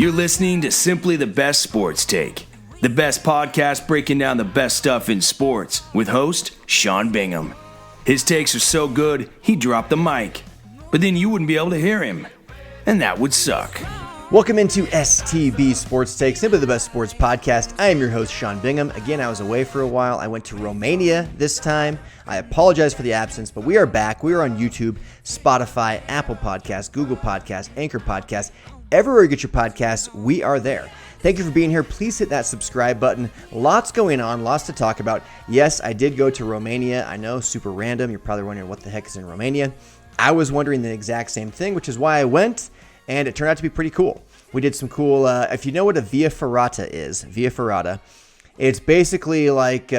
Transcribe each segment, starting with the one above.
You're listening to Simply the Best Sports Take, the best podcast breaking down the best stuff in sports with host Sean Bingham. His takes are so good, he dropped the mic, but then you wouldn't be able to hear him, and that would suck. Welcome into STB Sports Take, Simply the Best Sports Podcast. I am your host, Sean Bingham. Again, I was away for a while. I went to Romania this time. I apologize for the absence, but we are back. We are on YouTube, Spotify, Apple Podcasts, Google Podcasts, Anchor Podcasts. Everywhere you get your podcasts, we are there. Thank you for being here. Please hit that subscribe button. Lots going on, lots to talk about. Yes, I did go to Romania. I know, super random. You're probably wondering what the heck is in Romania. I was wondering the exact same thing, which is why I went. And it turned out to be pretty cool. We did some cool, if you know what a via ferrata is, it's basically like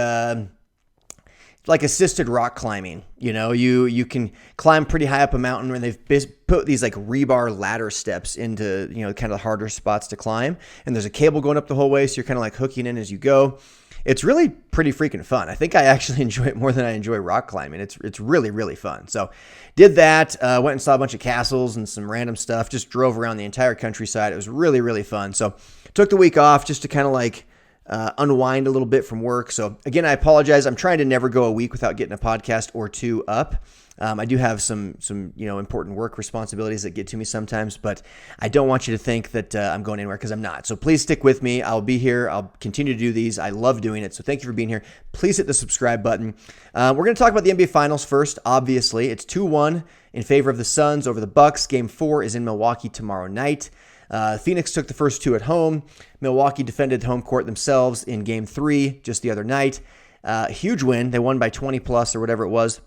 assisted rock climbing. You know, you can climb pretty high up a mountain, and they've put these like rebar ladder steps into, you know, kind of the harder spots to climb. And there's a cable going up the whole way, so you're kind of like hooking in as you go. It's really pretty freaking fun. I think I actually enjoy it more than I enjoy rock climbing. It's really, really fun. So did that, went and saw a bunch of castles and some random stuff, just drove around the entire countryside. It was really, really fun. So took the week off just to kind of like unwind a little bit from work. So again, I apologize. I'm trying to never go a week without getting a podcast or two up. I do have some important work responsibilities that get to me sometimes, but I don't want you to think that I'm going anywhere, because I'm not. So please stick with me. I'll be here. I'll continue to do these. I love doing it. So thank you for being here. Please hit the subscribe button. We're going to talk about the NBA Finals first. Obviously, it's 2-1 in favor of the Suns over the Bucks. Game 4 is in Milwaukee tomorrow night. Phoenix took the first two at home. Milwaukee defended home court themselves in Game 3 just the other night. Huge win. They won by 20 plus or whatever it was.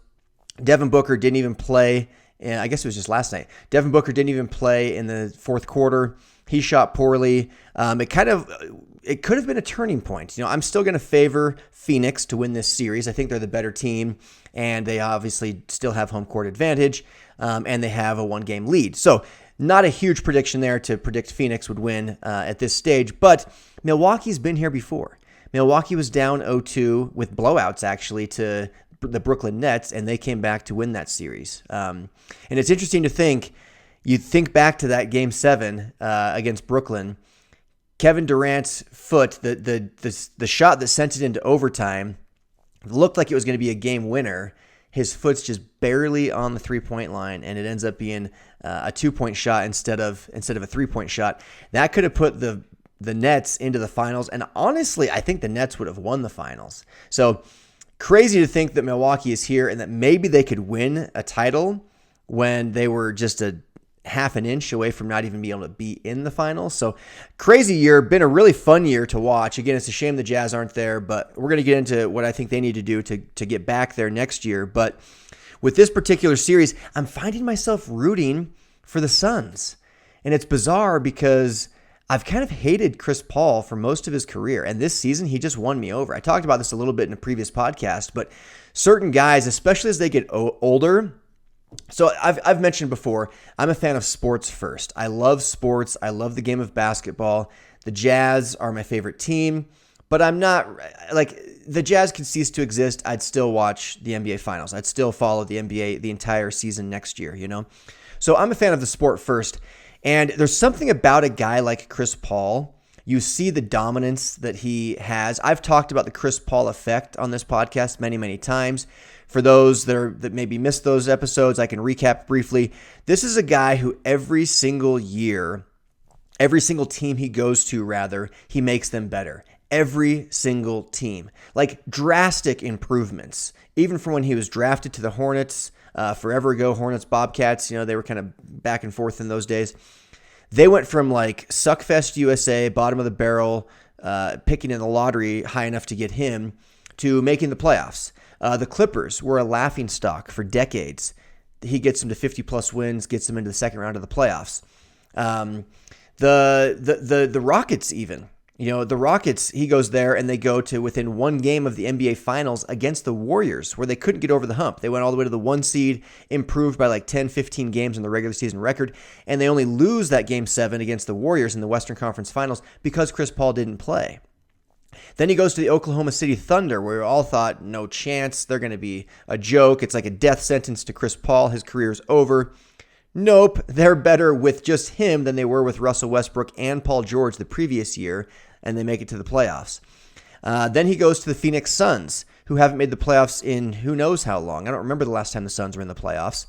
Devin Booker didn't even play. I guess it was just last night. Devin Booker didn't even play in the fourth quarter. He shot poorly. It could have been a turning point. You know, I'm still going to favor Phoenix to win this series. I think they're the better team, and they obviously still have home court advantage, and they have a one-game lead. So not a huge prediction there to predict Phoenix would win at this stage, but Milwaukee's been here before. Milwaukee was down 0-2 with blowouts, actually, to the Brooklyn Nets, and they came back to win that series. And it's interesting to think, you think back to that Game 7 against Brooklyn, Kevin Durant's foot, the shot that sent it into overtime, looked like it was going to be a game winner. His foot's just barely on the three-point line, and it ends up being a 2-point shot instead of a 3-point shot. That could have put the Nets into the finals, and honestly, I think the Nets would have won the finals. So crazy to think that Milwaukee is here and that maybe they could win a title when they were just a half an inch away from not even being able to be in the finals. So crazy year, been a really fun year to watch. Again, it's a shame the Jazz aren't there, but we're going to get into what I think they need to do to get back there next year. But with this particular series, I'm finding myself rooting for the Suns. And it's bizarre because I've kind of hated Chris Paul for most of his career, and this season he just won me over. I talked about this a little bit in a previous podcast, but certain guys, especially as they get older. So I've mentioned before, I'm a fan of sports first. I love sports. I love the game of basketball. The Jazz are my favorite team, but I'm not, like, the Jazz could cease to exist, I'd still watch the NBA Finals. I'd still follow the NBA the entire season next year, you know? So I'm a fan of the sport first. And there's something about a guy like Chris Paul. You see the dominance that he has. I've talked about the Chris Paul effect on this podcast many, many times. For those that maybe missed those episodes, I can recap briefly. This is a guy who every single year, every single team he goes to, rather, he makes them better. Every single team. Like drastic improvements. Even from when he was drafted to the Hornets, forever ago, Hornets, Bobcats, you know, they were kind of back and forth in those days. They went from like Suckfest USA, bottom of the barrel, picking in the lottery high enough to get him, to making the playoffs. The Clippers were a laughingstock for decades. He gets them to 50-plus wins, gets them into the second round of the playoffs. The Rockets even. You know, the Rockets, he goes there and they go to within one game of the NBA Finals against the Warriors, where they couldn't get over the hump. They went all the way to the 1 seed, improved by like 10, 15 games in the regular season record, and they only lose that Game 7 against the Warriors in the Western Conference Finals because Chris Paul didn't play. Then he goes to the Oklahoma City Thunder, where we all thought, no chance, they're going to be a joke. It's like a death sentence to Chris Paul. His career's over. Nope, they're better with just him than they were with Russell Westbrook and Paul George the previous year, and they make it to the playoffs. Then he goes to the Phoenix Suns, who haven't made the playoffs in who knows how long. I don't remember the last time the Suns were in the playoffs.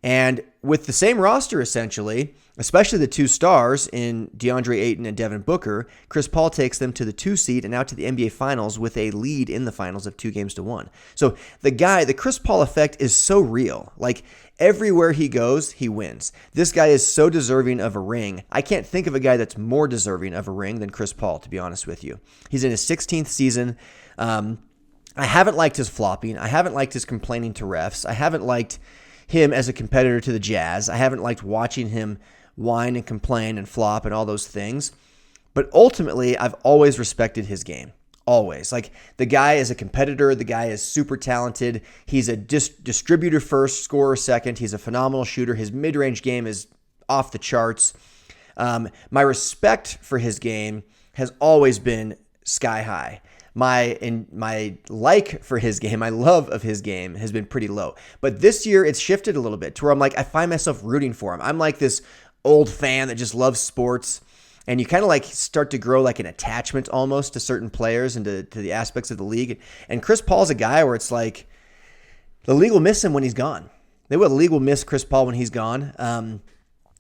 And with the same roster, essentially, especially the two stars in DeAndre Ayton and Devin Booker, Chris Paul takes them to the 2 seed and out to the NBA Finals with a lead in the finals of 2-1. So the Chris Paul effect is so real. Like, everywhere he goes, he wins. This guy is so deserving of a ring. I can't think of a guy that's more deserving of a ring than Chris Paul, to be honest with you. He's in his 16th season. I haven't liked his flopping. I haven't liked his complaining to refs. I haven't liked him as a competitor to the Jazz. I haven't liked watching him whine and complain and flop and all those things. But ultimately, I've always respected his game. Always. Like, the guy is a competitor. The guy is super talented. He's a distributor first, scorer second. He's a phenomenal shooter. His mid-range game is off the charts. My respect for his game has always been sky high. My like for his game, my love of his game has been pretty low. But this year it's shifted a little bit to where I'm like, I find myself rooting for him. I'm like this old fan that just loves sports, and you kind of like start to grow like an attachment almost to certain players and to the aspects of the league. And Chris Paul's a guy where it's like the league will miss him when he's gone. The league will miss Chris Paul when he's gone.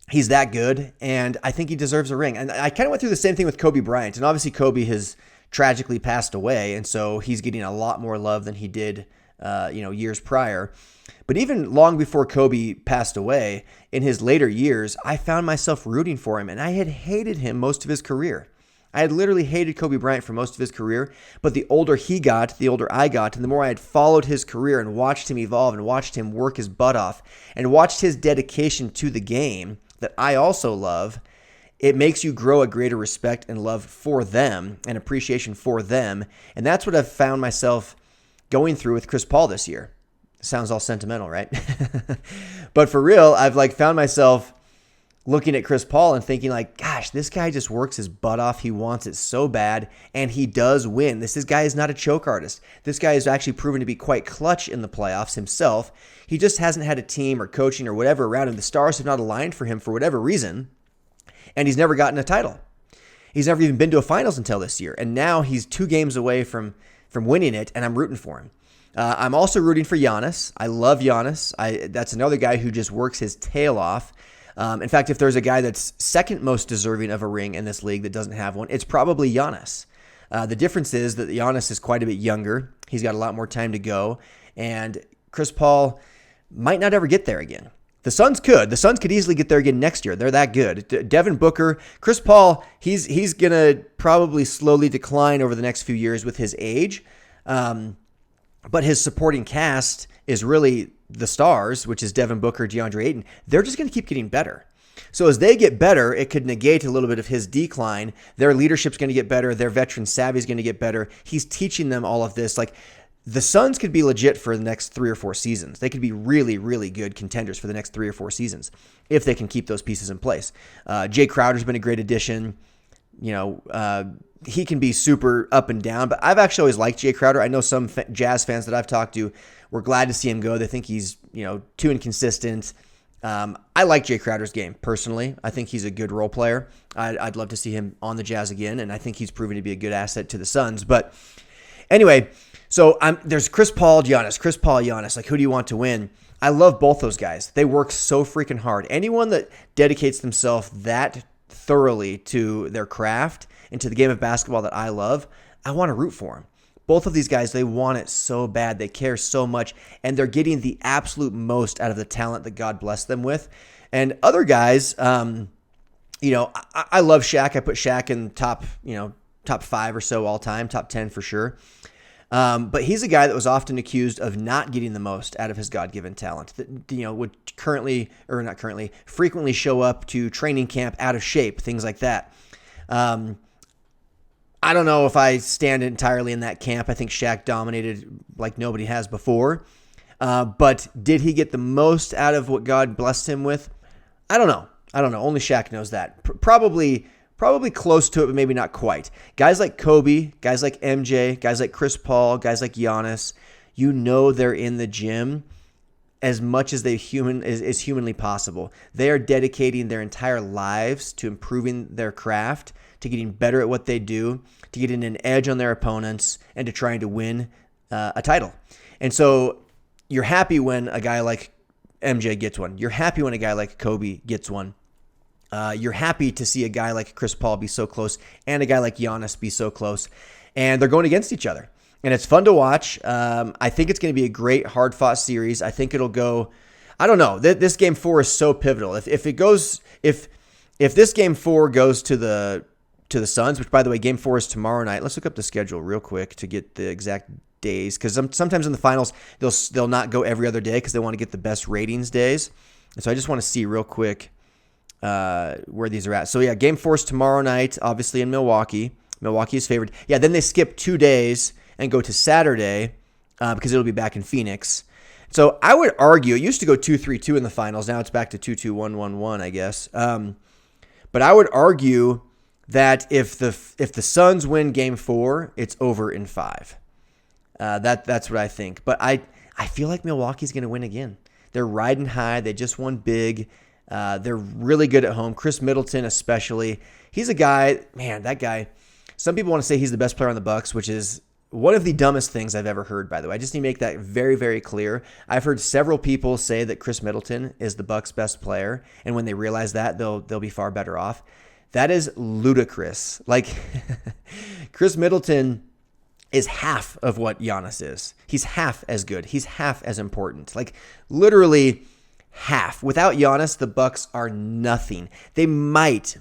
He's that good, and I think he deserves a ring. And I kind of went through the same thing with Kobe Bryant, and obviously Kobe has tragically passed away, and so he's getting a lot more love than he did years prior. But even long before Kobe passed away, in his later years, I found myself rooting for him, and I had hated him most of his career. I had literally hated Kobe Bryant for most of his career, but the older he got, the older I got, and the more I had followed his career and watched him evolve and watched him work his butt off and watched his dedication to the game that I also love, it makes you grow a greater respect and love for them and appreciation for them. And that's what I've found myself going through with Chris Paul this year. Sounds all sentimental, right? But for real, I've like found myself looking at Chris Paul and thinking like, gosh, this guy just works his butt off. He wants it so bad, and he does win. This guy is not a choke artist. This guy is actually proven to be quite clutch in the playoffs himself. He just hasn't had a team or coaching or whatever around him. The stars have not aligned for him for whatever reason. And he's never gotten a title. He's never even been to a finals until this year. And now he's 2 games away from winning it, and I'm rooting for him. I'm also rooting for Giannis. I love Giannis. That's another guy who just works his tail off. In fact, if there's a guy that's second most deserving of a ring in this league that doesn't have one, it's probably Giannis. The difference is that Giannis is quite a bit younger. He's got a lot more time to go. And Chris Paul might not ever get there again. The Suns could. The Suns could easily get there again next year. They're that good. Devin Booker, Chris Paul, he's going to probably slowly decline over the next few years with his age. But his supporting cast is really the stars, which is Devin Booker, DeAndre Ayton. They're just going to keep getting better. So as they get better, it could negate a little bit of his decline. Their leadership's going to get better. Their veteran savvy is going to get better. He's teaching them all of this. Like, the Suns could be legit for the next 3 or 4 seasons. They could be really, really good contenders for the next 3 or 4 seasons if they can keep those pieces in place. Jay Crowder's been a great addition. He can be super up and down, but I've actually always liked Jay Crowder. I know some Jazz fans that I've talked to were glad to see him go. They think he's, too inconsistent. I like Jay Crowder's game personally. I think he's a good role player. I'd love to see him on the Jazz again, and I think he's proven to be a good asset to the Suns. But anyway, so there's Chris Paul, Giannis. Like, who do you want to win? I love both those guys. They work so freaking hard. Anyone that dedicates themselves that thoroughly to their craft and to the game of basketball that I love, I want to root for them. Both of these guys, they want it so bad. They care so much, and they're getting the absolute most out of the talent that God blessed them with. And other guys, I love Shaq. I put Shaq in top 5 or so all time, top 10 for sure. But he's a guy that was often accused of not getting the most out of his God-given talent. That would frequently show up to training camp out of shape, things like that. I don't know if I stand entirely in that camp. I think Shaq dominated like nobody has before. But did he get the most out of what God blessed him with? I don't know. Only Shaq knows that. Probably close to it, but maybe not quite. Guys like Kobe, guys like MJ, guys like Chris Paul, guys like Giannis, they're in the gym as much as is humanly possible. They are dedicating their entire lives to improving their craft, to getting better at what they do, to getting an edge on their opponents, and to trying to win a title. And so you're happy when a guy like MJ gets one. You're happy when a guy like Kobe gets one. You're happy to see a guy like Chris Paul be so close and a guy like Giannis be so close. And they're going against each other. And it's fun to watch. I think it's going to be a great, hard-fought series. I think it'll go. I don't know. This game 4 is so pivotal. If this game 4 goes to the Suns, which by the way, game 4 is tomorrow night. Let's look up the schedule real quick to get the exact days, because sometimes in the finals they'll not go every other day because they want to get the best ratings days. And so I just want to see real quick where these are at. So yeah, game 4 is tomorrow night, obviously in Milwaukee. Milwaukee is favored. Yeah, then they skip 2 days and go to Saturday because it'll be back in Phoenix. So I would argue, it used to go 2-3-2 in the finals. Now it's back to 2-2-1-1-1, I guess. But I would argue that if the Suns win game 4, it's over in 5. That's what I think. But I feel like Milwaukee's going to win again. They're riding high. They just won big. They're really good at home. Chris Middleton especially. He's a guy, man, that guy. Some people want to say he's the best player on the Bucks, which is one of the dumbest things I've ever heard, by the way. I just need to make that very, very clear. I've heard several people say that Chris Middleton is the Bucks' best player, and when they realize that, they'll be far better off. That is ludicrous. Like, Chris Middleton is half of what Giannis is. He's half as good. He's half as important. Like, literally half. Without Giannis, the Bucks are nothing. They might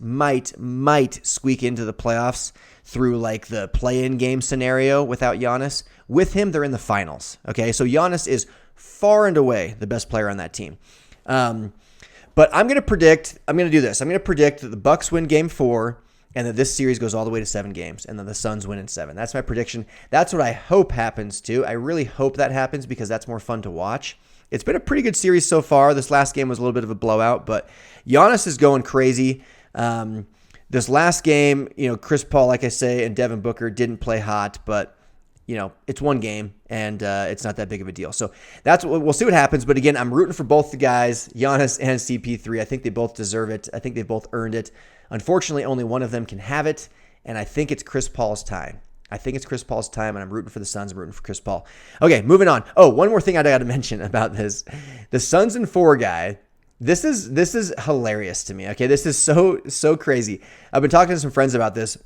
squeak into the playoffs through like the play-in game scenario without Giannis. With him, they're in the finals. Okay, so Giannis is far and away the best player on that team. But I'm going to predict that the Bucks win game 4 and that this series goes all the way to 7 games and then the Suns win in 7. That's my prediction. That's what I hope happens too. I really hope that happens because that's more fun to watch. It's been a pretty good series so far. This last game was a little bit of a blowout, but Giannis is going crazy. This last game, Chris Paul, like I say, and Devin Booker didn't play hot, but it's one game and it's not that big of a deal. So that's what we'll see what happens. But again, I'm rooting for both the guys, Giannis and CP3. I think they both deserve it. I think they both earned it. Unfortunately, only one of them can have it, and I think it's Chris Paul's time. And I'm rooting for the Suns. I'm rooting for Chris Paul. Okay, moving on. Oh, one more thing I got to mention about this. The Suns and 4 guy, this is hilarious to me. Okay, this is so crazy. I've been talking to some friends about this.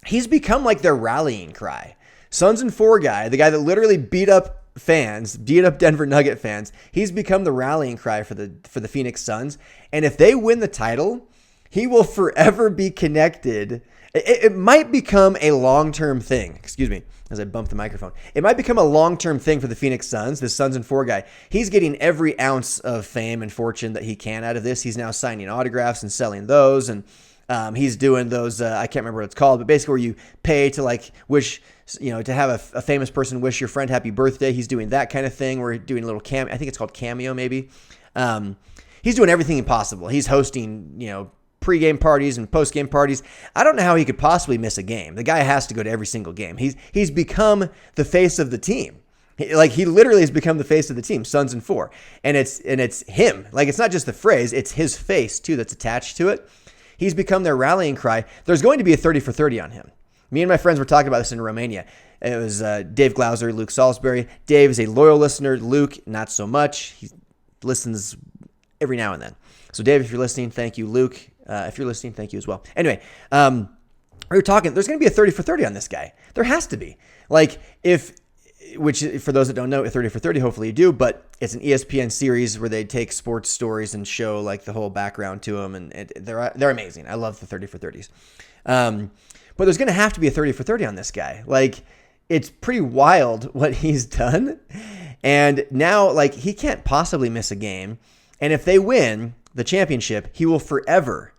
He's become like their rallying cry. Suns and 4 guy, the guy that literally beat up Denver Nugget fans, he's become the rallying cry for the Phoenix Suns. And if they win the title, he will forever be connected. It might become a long-term thing. Excuse me, as I bump the microphone. It might become a long-term thing for the Phoenix Suns, the Suns and 4 guy. He's getting every ounce of fame and fortune that he can out of this. He's now signing autographs and selling those. And he's doing those, I can't remember what it's called, but basically where you pay to like wish, to have a famous person wish your friend happy birthday. He's doing that kind of thing. We're doing a little cameo. I think it's called Cameo maybe. He's doing everything possible. He's hosting, pre-game parties and post-game parties. I don't know how he could possibly miss a game. The guy has to go to every single game. He's become the face of the team. He literally has become the face of the team, Suns and 4. And it's him. Like, it's not just the phrase, it's his face too that's attached to it. He's become their rallying cry. There's going to be a 30 for 30 on him. Me and my friends were talking about this in Romania. It was Dave Glauser, Luke Salisbury. Dave is a loyal listener. Luke, not so much. He listens every now and then. So Dave, if you're listening, thank you. Luke, if you're listening, thank you as well. Anyway, we were talking, there's going to be a 30 for 30 on this guy. There has to be. Which for those that don't know, a 30 for 30, hopefully you do, but it's an ESPN series where they take sports stories and show like the whole background to them, and they're amazing. I love the 30 for 30s. But there's going to have to be a 30 for 30 on this guy. Like, it's pretty wild what he's done. And now, like, he can't possibly miss a game. And if they win the championship, he will forever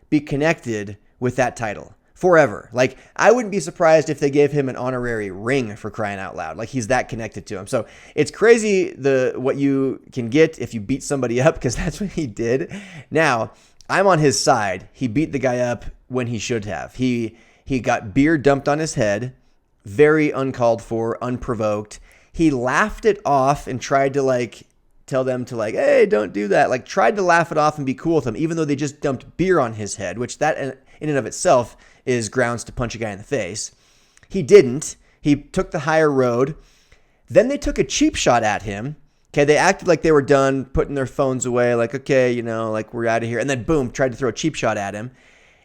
be connected with that title. Forever. Like, I wouldn't be surprised if they gave him an honorary ring, for crying out loud. Like, he's that connected to him. So it's crazy what you can get if you beat somebody up, because that's what he did. Now, I'm on his side. He beat the guy up when he should have. He got beer dumped on his head, very uncalled for, unprovoked. He laughed it off and tried to like tell them to like, hey, don't do that. Like tried to laugh it off and be cool with them, even though they just dumped beer on his head, which that in and of itself is grounds to punch a guy in the face. He didn't. He took the higher road. Then they took a cheap shot at him. Okay, they acted like they were done putting their phones away, like, okay, you know, like we're out of here. And then boom, tried to throw a cheap shot at him.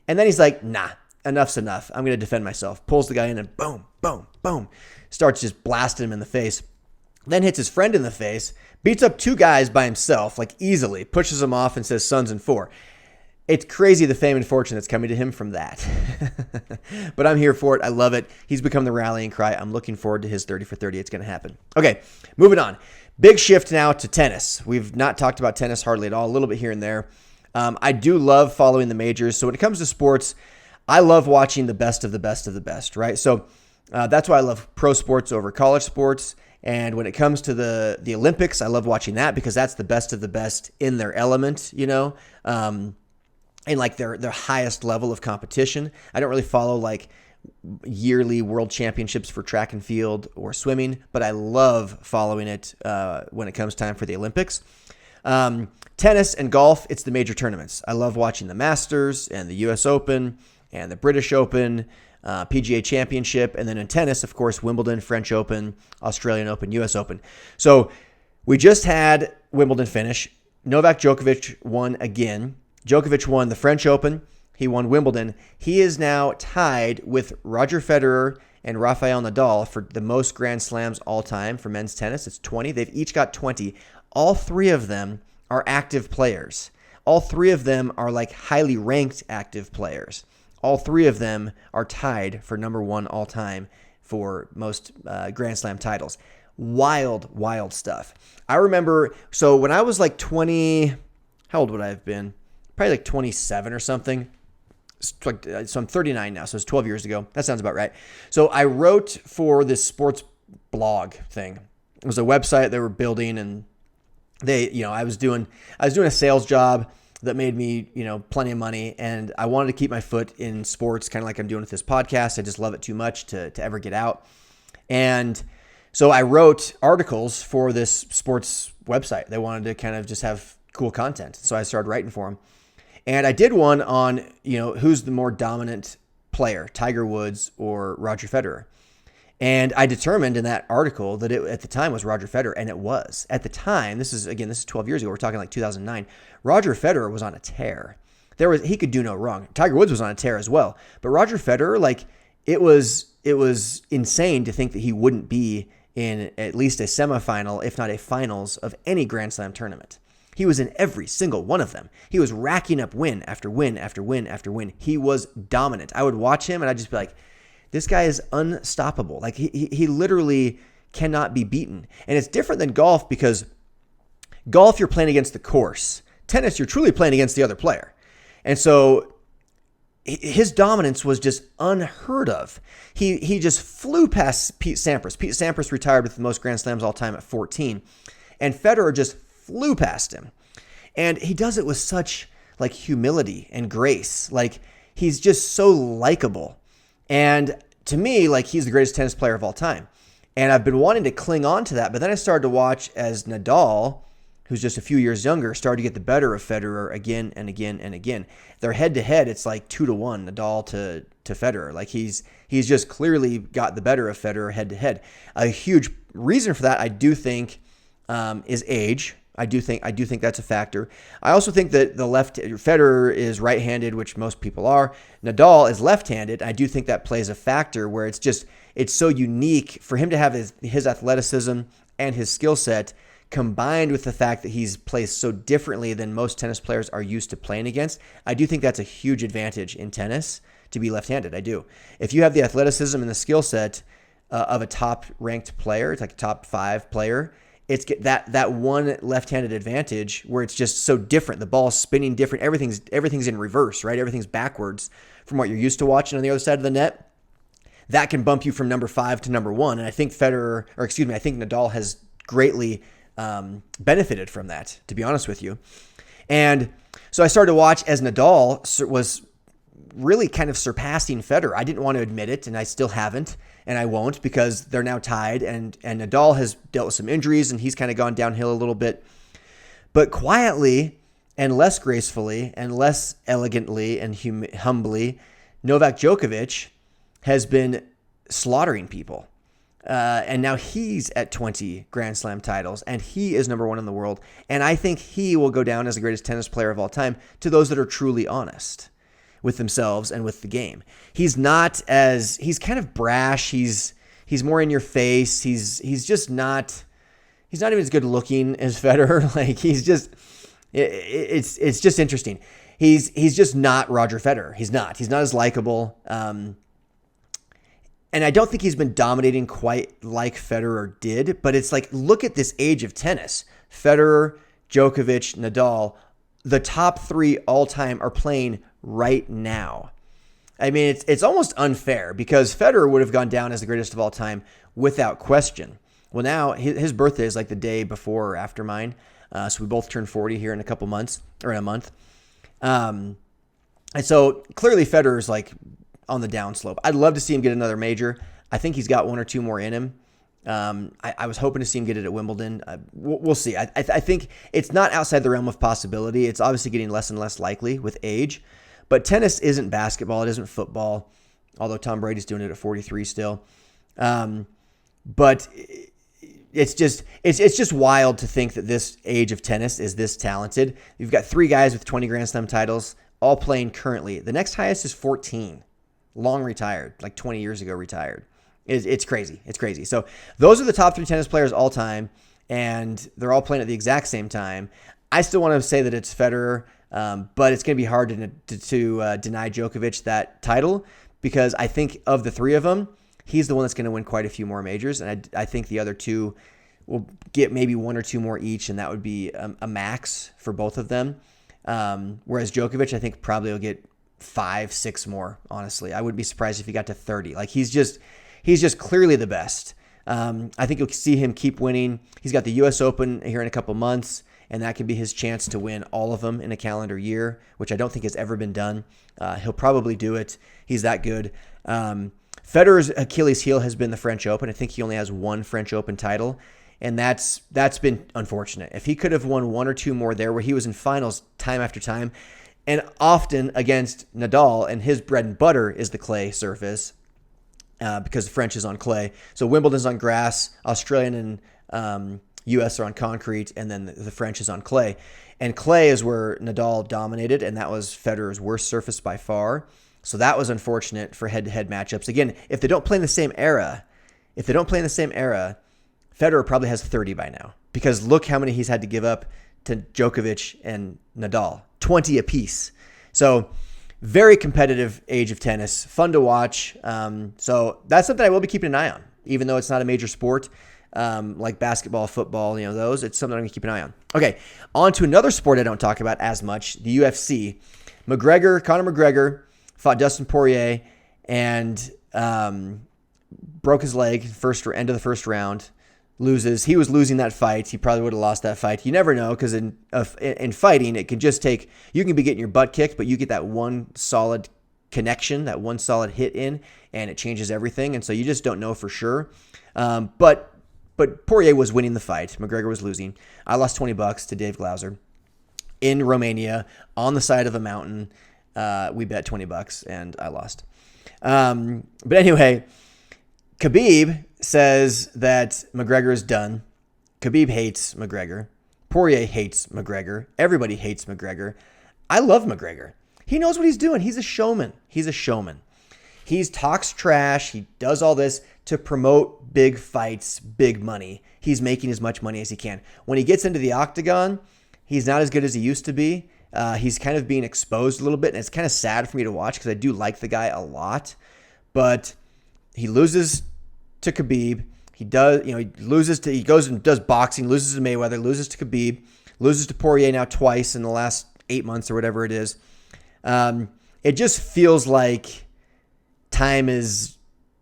And then he's like, nah, enough's enough. I'm going to defend myself. Pulls the guy in and boom, boom, boom. Starts just blasting him in the face. Then hits his friend in the face. Beats up 2 guys by himself, like easily. Pushes them off and says, sons and 4. It's crazy the fame and fortune that's coming to him from that. But I'm here for it. I love it. He's become the rallying cry. I'm looking forward to his 30 for 30. It's going to happen. Okay, moving on. Big shift now to tennis. We've not talked about tennis hardly at all, a little bit here and there. I do love following the majors. So when it comes to sports, I love watching the best of the best of the best, right? So that's why I love pro sports over college sports. And when it comes to the Olympics, I love watching that because that's the best of the best in their element, you know, and like their highest level of competition. I don't really follow like yearly world championships for track and field or swimming, but I love following it when it comes time for the Olympics. Tennis and golf, it's the major tournaments. I love watching the Masters and the US Open and the British Open, PGA Championship, and then in tennis, of course, Wimbledon, French Open, Australian Open, US Open. So we just had Wimbledon finish. Novak Djokovic won again. Djokovic won the French Open. He won Wimbledon. He is now tied with Roger Federer and Rafael Nadal for the most Grand Slams all time for men's tennis. It's 20. They've each got 20. All 3 of them are active players. All 3 of them are like highly ranked active players. All 3 of them are tied for number 1 all time for most Grand Slam titles. Wild, wild stuff. I remember, so when I was like 20, how old would I have been? Probably like 27 or something. So I'm 39 now, so it's 12 years ago. That sounds about right. So I wrote for this sports blog thing. It was a website they were building, and I was doing a sales job that made me, plenty of money, and I wanted to keep my foot in sports, kind of like I'm doing with this podcast. I just love it too much to ever get out. And so I wrote articles for this sports website. They wanted to kind of just have cool content. So I started writing for them. And I did one on, who's the more dominant player, Tiger Woods or Roger Federer. And I determined in that article that it at the time was Roger Federer, and it was. At the time, this is 12 years ago, we're talking like 2009, Roger Federer was on a tear. He could do no wrong. Tiger Woods was on a tear as well. But Roger Federer, like, it was insane to think that he wouldn't be in at least a semifinal, if not a finals, of any Grand Slam tournament. He was in every single one of them. He was racking up win after win after win after win. He was dominant. I would watch him and I'd just be like, this guy is unstoppable. Like he literally cannot be beaten. And it's different than golf because golf, you're playing against the course. Tennis, you're truly playing against the other player. And so his dominance was just unheard of. He just flew past Pete Sampras. Pete Sampras retired with the most Grand Slams all time at 14. And Federer just flew past him. And he does it with such like humility and grace. Like he's just so likable. And to me, like he's the greatest tennis player of all time. And I've been wanting to cling on to that. But then I started to watch as Nadal, who's just a few years younger, started to get the better of Federer again and again and again. They're head to head. It's like 2-1 Nadal to Federer. Like he's just clearly got the better of Federer head to head. A huge reason for that, I do think, is age. I do think that's a factor. I also think that Federer is right-handed, which most people are. Nadal is left-handed. I do think that plays a factor where it's so unique for him to have his athleticism and his skill set combined with the fact that he's plays so differently than most tennis players are used to playing against. I do think that's a huge advantage in tennis to be left-handed. I do. If you have the athleticism and the skill set of a top-ranked player, it's like a top 5 player, it's that one left-handed advantage where it's just so different. The ball's spinning different. Everything's in reverse, right? Everything's backwards from what you're used to watching on the other side of the net. That can bump you from number 5 to number 1. And I think I think Nadal has greatly benefited from that, to be honest with you. And so I started to watch as Nadal was really kind of surpassing Federer. I didn't want to admit it, and I still haven't, and I won't, because they're now tied, and Nadal has dealt with some injuries, and he's kind of gone downhill a little bit. But quietly and less gracefully and less elegantly and humbly, Novak Djokovic has been slaughtering people. And now he's at 20 Grand Slam titles, and he is number one in the world. And I think he will go down as the greatest tennis player of all time to those that are truly honest with themselves and with the game. He's kind of brash. He's more in your face. He's not even as good looking as Federer. Like, it's just interesting. He's just not Roger Federer. He's not as likable. And I don't think he's been dominating quite like Federer did, but it's like, look at this age of tennis. Federer, Djokovic, Nadal, the top three all time are playing right now. I mean, it's almost unfair, because Federer would have gone down as the greatest of all time without question. Well, now his birthday is like the day before or after mine. So we both turn 40 here in a couple months, or in a month. And so clearly Federer's like on the downslope. I'd love to see him get another major. I think he's got one or two more in him. I was hoping to see him get it at Wimbledon. We'll see. I think it's not outside the realm of possibility. It's obviously getting less and less likely with age. But tennis isn't basketball. It isn't football, although Tom Brady's doing it at 43 still. But it's just wild to think that this age of tennis is this talented. You've got three guys with 20 Grand Slam titles, all playing currently. The next highest is 14. Long retired, like 20 years ago retired. It's crazy. It's crazy. So those are the top three tennis players all time, and they're all playing at the exact same time. I still want to say that it's Federer, but it's going to be hard to deny Djokovic that title, because I think of the three of them, he's the one that's going to win quite a few more majors, and I think the other two will get maybe one or two more each, and that would be a max for both of them. Whereas Djokovic, I think, probably will get 5-6 more, honestly. I wouldn't be surprised if he got to 30. Like, he's just clearly the best. I think you'll see him keep winning. He's got the U.S. Open here in a couple months, and that could be his chance to win all of them in a calendar year, which I don't think has ever been done. He'll probably do it. He's that good. Federer's Achilles heel has been the French Open. I think he only has one French Open title, and that's been unfortunate. If he could have won one or two more there, where he was in finals time after time, and often against Nadal, and his bread and butter is the clay surface, because the French is on clay. So Wimbledon's on grass, Australian and U.S. are on concrete, and then the French is on clay. And clay is where Nadal dominated, and that was Federer's worst surface by far. So that was unfortunate for head-to-head matchups. Again, if they don't play in the same era, Federer probably has 30 by now, because look how many he's had to give up to Djokovic and Nadal, 20 apiece. So very competitive age of tennis, fun to watch. So that's something I will be keeping an eye on, even though it's not a major sport like basketball, football, those. It's something I'm going to keep an eye on. Okay, on to another sport I don't talk about as much, the UFC. Conor McGregor fought Dustin Poirier and broke his leg end of the first round. Loses. He was losing that fight. He probably would have lost that fight. You never know, because in fighting, it can just take, you can be getting your butt kicked, but you get that one solid connection, that one solid hit in, and it changes everything. And so you just don't know for sure. But Poirier was winning the fight. McGregor was losing. I lost $20 to Dave Glauser in Romania on the side of a mountain. We bet $20 and I lost. But anyway, Khabib says that McGregor is done. Khabib hates McGregor. Poirier hates McGregor. Everybody hates McGregor. I love McGregor. He knows what he's doing. He's a showman. He talks trash. He does all this to promote big fights, big money. He's making as much money as he can. When he gets into the octagon, he's not as good as he used to be. He's kind of being exposed a little bit, and it's kind of sad for me to watch, because I do like the guy a lot. But he loses to Khabib. He goes and does boxing, loses to Mayweather, loses to Khabib, loses to Poirier now twice in the last 8 months or whatever it is. It just feels like time is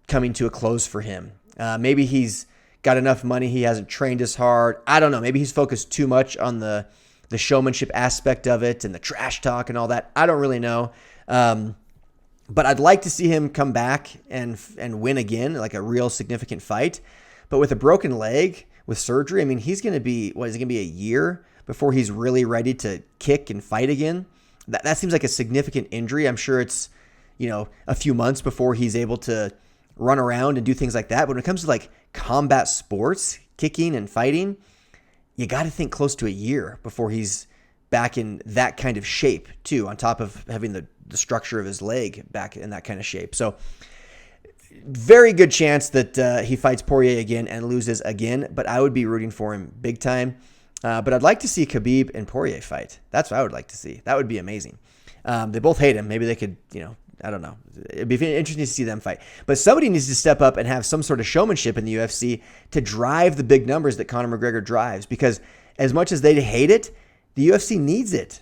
coming to a close for him. Maybe he's got enough money. He hasn't trained as hard. I don't know. Maybe he's focused too much on the showmanship aspect of it and the trash talk and all that. I don't really know. But I'd like to see him come back and win again, like a real significant fight. But with a broken leg, with surgery, I mean, he's going to be, is it going to be a year before he's really ready to kick and fight again? That seems like a significant injury. I'm sure it's, a few months before he's able to run around and do things like that. But when it comes to like combat sports, kicking and fighting, you got to think close to a year before he's back in that kind of shape too, on top of having the structure of his leg back in that kind of shape. So very good chance that he fights Poirier again and loses again, but I would be rooting for him big time. But I'd like to see Khabib and Poirier fight. That's what I would like to see. That would be amazing. They both hate him. Maybe they could, I don't know. It'd be interesting to see them fight. But somebody needs to step up and have some sort of showmanship in the UFC to drive the big numbers that Conor McGregor drives. Because as much as they hate it, the UFC needs it.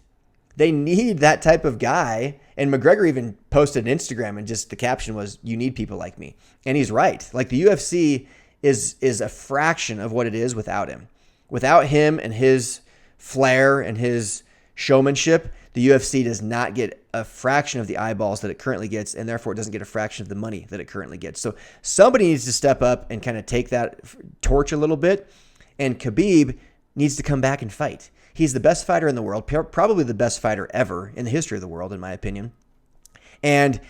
They need that type of guy. And McGregor even posted an Instagram and just the caption was, "You need people like me." And he's right. Like the UFC is a fraction of what it is without him. Without him and his flair and his showmanship, the UFC does not get a fraction of the eyeballs that it currently gets, and therefore it doesn't get a fraction of the money that it currently gets. So somebody needs to step up and kind of take that torch a little bit, and Khabib needs to come back and fight. He's the best fighter in the world, probably the best fighter ever in the history of the world, in my opinion. And,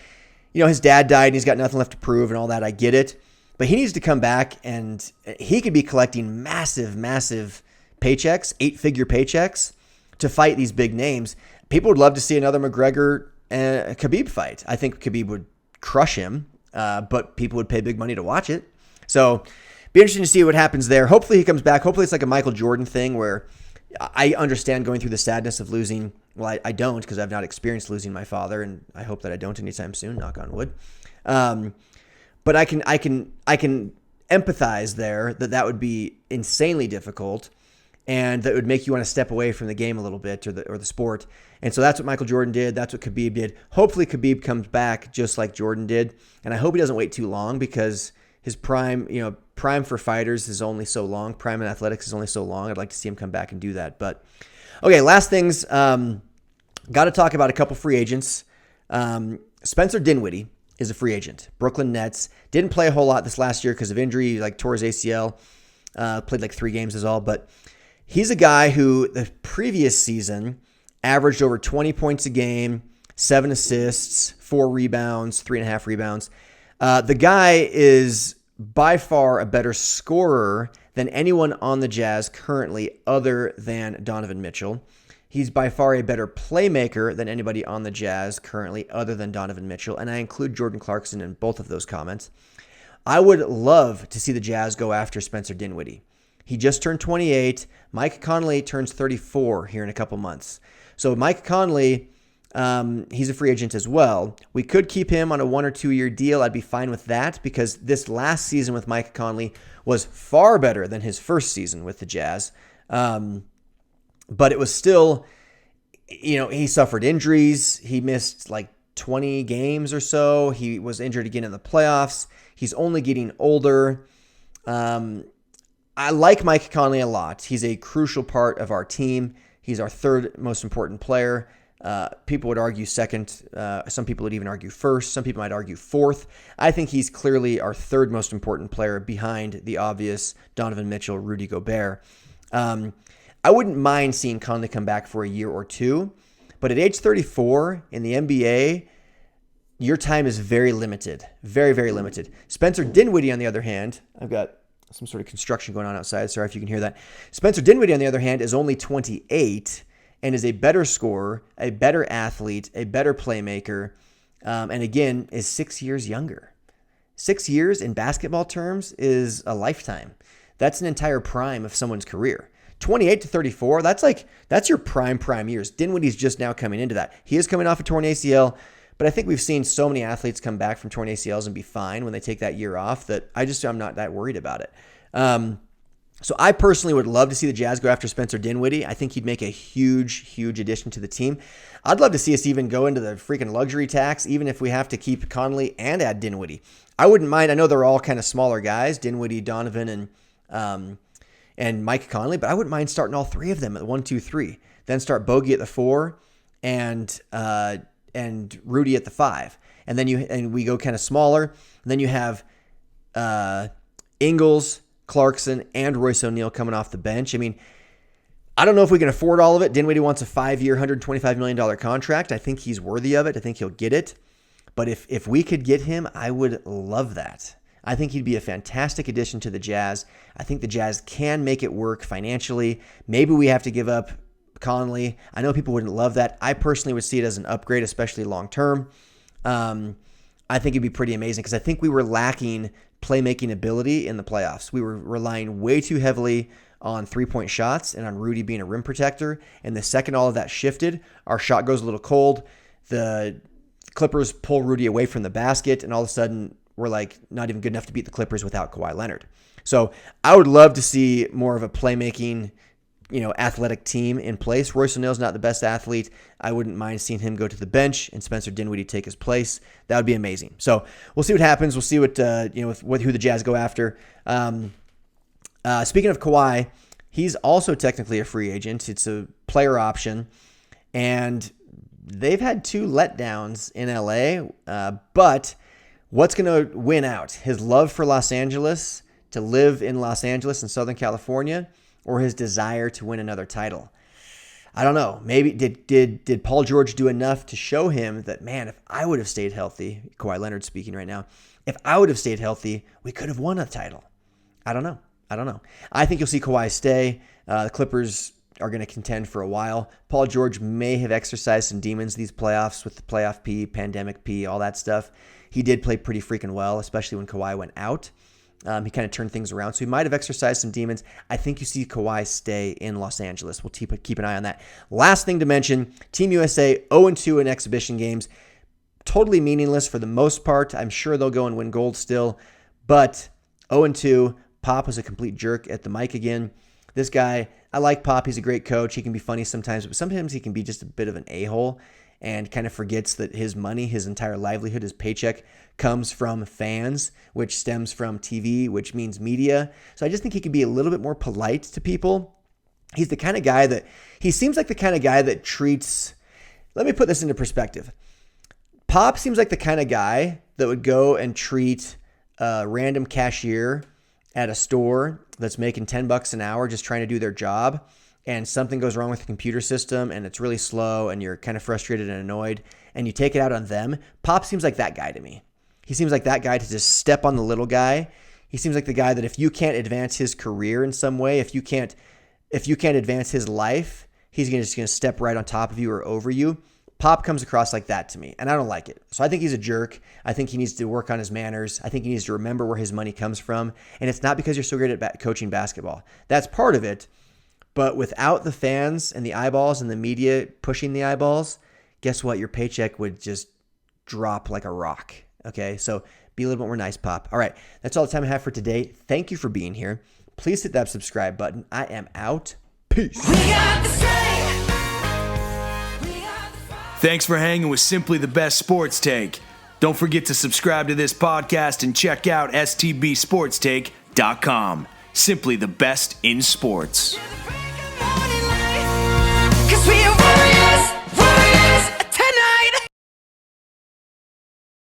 his dad died and he's got nothing left to prove and all that. I get it. But he needs to come back and he could be collecting massive, massive paychecks, 8-figure paychecks to fight these big names. People would love to see another McGregor and Khabib fight. I think Khabib would crush him, but people would pay big money to watch it. So be interesting to see what happens there. Hopefully he comes back. Hopefully it's like a Michael Jordan thing where I understand going through the sadness of losing. Well, I don't, because I've not experienced losing my father, and I hope that I don't anytime soon, knock on wood. But I can empathize there that would be insanely difficult, and that would make you want to step away from the game a little bit or the sport. And so that's what Michael Jordan did. That's what Khabib did. Hopefully Khabib comes back just like Jordan did, and I hope he doesn't wait too long, because his prime for fighters is only so long. Prime in athletics is only so long. I'd like to see him come back and do that. But okay, last things. Got to talk about a couple free agents. Spencer Dinwiddie is a free agent. Brooklyn Nets. Didn't play a whole lot this last year because of injury, like tore his ACL. Played like 3 games is all. But he's a guy who the previous season averaged over 20 points a game, 7 assists, 4 rebounds, 3.5 rebounds. The guy is by far a better scorer than anyone on the Jazz currently other than Donovan Mitchell. He's by far a better playmaker than anybody on the Jazz currently other than Donovan Mitchell, and I include Jordan Clarkson in both of those comments. I would love to see the Jazz go after Spencer Dinwiddie. He just turned 28. Mike Conley turns 34 here in a couple months. So Mike Conley, he's a free agent as well. We could keep him on a 1 or 2 year deal. I'd be fine with that, because this last season with Mike Conley was far better than his first season with the Jazz. But it was still, he suffered injuries. He missed like 20 games or so. He was injured again in the playoffs. He's only getting older. I like Mike Conley a lot. He's a crucial part of our team. He's our 3rd most important player. People would argue 2nd. Some people would even argue 1st. Some people might argue 4th. I think he's clearly our 3rd most important player behind the obvious Donovan Mitchell, Rudy Gobert. I wouldn't mind seeing Conley come back for a year or 2, but at age 34 in the NBA, your time is very limited. Very, very limited. Spencer Dinwiddie, on the other hand, I've got some sort of construction going on outside. Sorry if you can hear that. Spencer Dinwiddie, on the other hand, is only 28 and is a better scorer, a better athlete, a better playmaker, and again, is 6 years younger. 6 years in basketball terms is a lifetime. That's an entire prime of someone's career. 28 to 34, that's your prime years. Dinwiddie's just now coming into that. He is coming off a torn ACL, but I think we've seen so many athletes come back from torn ACLs and be fine when they take that year off that I'm not that worried about it. So I personally would love to see the Jazz go after Spencer Dinwiddie. I think he'd make a huge, huge addition to the team. I'd love to see us even go into the freaking luxury tax, even if we have to keep Conley and add Dinwiddie. I wouldn't mind. I know they're all kind of smaller guys, Dinwiddie, Donovan, and Mike Conley, but I wouldn't mind starting all 3 of them at 1, 2, 3. Then start Bogey at the 4 and Rudy at the 5. And then we go kind of smaller. And then you have Ingles, Clarkson, and Royce O'Neal coming off the bench. I mean, I don't know if we can afford all of it. Dinwiddie wants a 5-year, $125 million contract. I think he's worthy of it. I think he'll get it. But if we could get him, I would love that. I think he'd be a fantastic addition to the Jazz. I think the Jazz can make it work financially. Maybe we have to give up Conley. I know people wouldn't love that. I personally would see it as an upgrade, especially long term. I think it'd be pretty amazing because I think we were lacking playmaking ability in the playoffs. We were relying way too heavily on three-point shots and on Rudy being a rim protector. And the second all of that shifted, our shot goes a little cold. The Clippers pull Rudy away from the basket, and all of a sudden we're like not even good enough to beat the Clippers without Kawhi Leonard. So I would love to see more of a playmaking, athletic team in place. Royce O'Neal's not the best athlete. I wouldn't mind seeing him go to the bench and Spencer Dinwiddie take his place. That would be amazing. So we'll see what happens. We'll see what who the Jazz go after. Speaking of Kawhi, he's also technically a free agent. It's a player option, and they've had 2 letdowns in LA. But what's going to win out? His love for Los Angeles, to live in Los Angeles in Southern California, or his desire to win another title? I don't know. Maybe did Paul George do enough to show him that, man, if I would have stayed healthy, Kawhi Leonard speaking right now, if I would have stayed healthy, we could have won a title. I don't know. I think you'll see Kawhi stay. The Clippers are going to contend for a while. Paul George may have exercised some demons these playoffs with the playoff P, pandemic P, all that stuff. He did play pretty freaking well, especially when Kawhi went out. He kind of turned things around. So he might have exercised some demons. I think you see Kawhi stay in Los Angeles. We'll keep an eye on that. Last thing to mention, Team USA 0-2 in exhibition games. Totally meaningless for the most part. I'm sure they'll go and win gold still. But 0-2, Pop was a complete jerk at the mic again. This guy, I like Pop. He's a great coach. He can be funny sometimes, but sometimes he can be just a bit of an a-hole and kind of forgets that his money, his entire livelihood, his paycheck comes from fans, which stems from TV, which means media. So I just think he could be a little bit more polite to people. He's the kind of guy that, he seems like the kind of guy that treats, let me put this into perspective. Pop seems like the kind of guy that would go and treat a random cashier at a store that's making $10 an hour just trying to do their job, and something goes wrong with the computer system and it's really slow and you're kind of frustrated and annoyed and you take it out on them. Pop seems like that guy to me. He seems like that guy to just step on the little guy. He seems like the guy that if you can't advance his career in some way, if you can't advance his life, he's just going to step right on top of you or over you. Pop comes across like that to me, and I don't like it. So I think he's a jerk. I think he needs to work on his manners. I think he needs to remember where his money comes from. And it's not because you're so great at coaching basketball. That's part of it. But without the fans and the eyeballs and the media pushing the eyeballs, guess what? Your paycheck would just drop like a rock. Okay, so be a little bit more nice, Pop. All right, that's all the time I have for today. Thank you for being here. Please hit that subscribe button. I am out. Peace. Thanks for hanging with Simply the Best Sports Take. Don't forget to subscribe to this podcast and check out STBSportsTake.com. Simply the best in sports. 'Cause we are warriors.